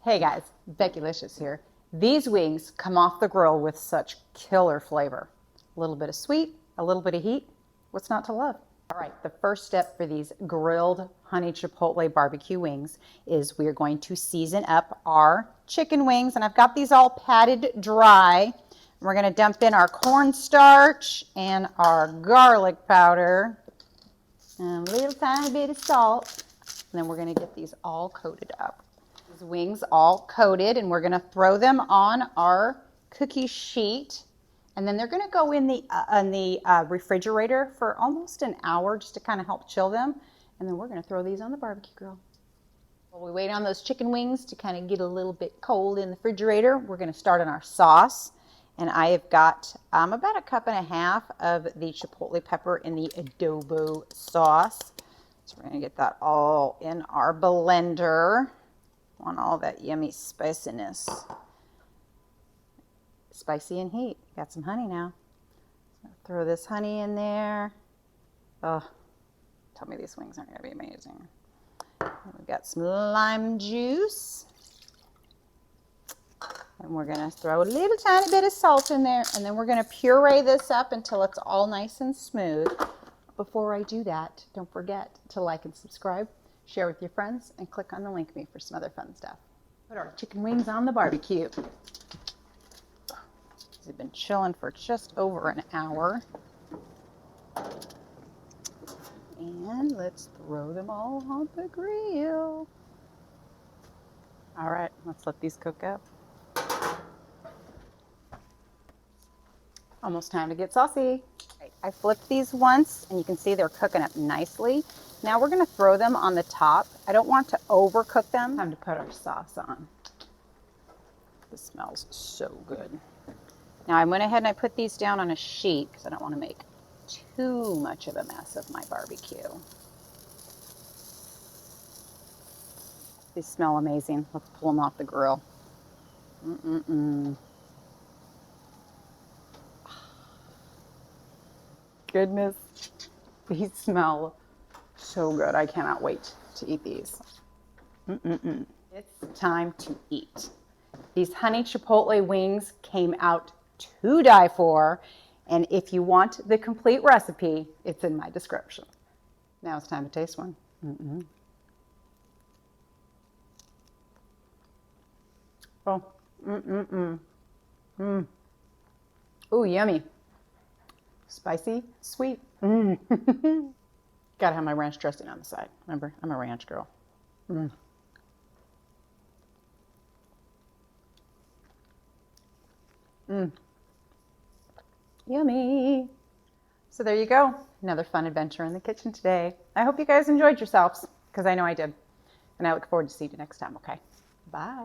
Hey guys, Becki-licious here. These wings come off the grill with such killer flavor. A little bit of sweet, a little bit of heat. What's not to love? All right, the first step for these grilled honey chipotle barbecue wings is we're going to season up our chicken wings. And I've got these all patted dry. We're going to dump in our cornstarch and our garlic powder and a little tiny bit of salt. And then we're going to get these all coated up. These wings all coated, and we're going to throw them on our cookie sheet. And then they're going to go in the refrigerator for almost an hour just to kind of help chill them. And then we're going to throw these on the barbecue grill. While we wait on those chicken wings to kind of get a little bit cold in the refrigerator, we're going to start on our sauce. And I have got about 1.5 cups of the chipotle pepper in the adobo sauce. So we're going to get that all in our blender. Want all that yummy spiciness. Spicy and heat. Got some honey now. So throw this honey in there. Oh, tell me these wings aren't going to be amazing. We've got some lime juice. And we're going to throw a little tiny bit of salt in there. And then we're going to puree this up until it's all nice and smooth. Before I do that, don't forget to like and subscribe, share with your friends, and click on the link me for some other fun stuff. Put our chicken wings on the barbecue. They've been chilling for just over an hour. And let's throw them all on the grill. All right, let's let these cook up. Almost time to get saucy. I flipped these once, and you can see they're cooking up nicely. Now we're going to throw them on the top. I don't want to overcook them. Time to put our sauce on. This smells so good. Now I went ahead and I put these down on a sheet because I don't want to make too much of a mess of my barbecue. These smell amazing. Let's pull them off the grill. Goodness, these smell so good. I cannot wait to eat these. It's time to eat. These honey chipotle wings came out to die for, and if you want the complete recipe, it's in my description. Now it's time to taste one. Oh, Ooh, yummy. Spicy, sweet. Gotta have my ranch dressing on the side. Remember, I'm a ranch girl. Yummy. So there you go. Another fun adventure in the kitchen today. I hope you guys enjoyed yourselves, because I know I did. And I look forward to seeing you next time, okay? Bye.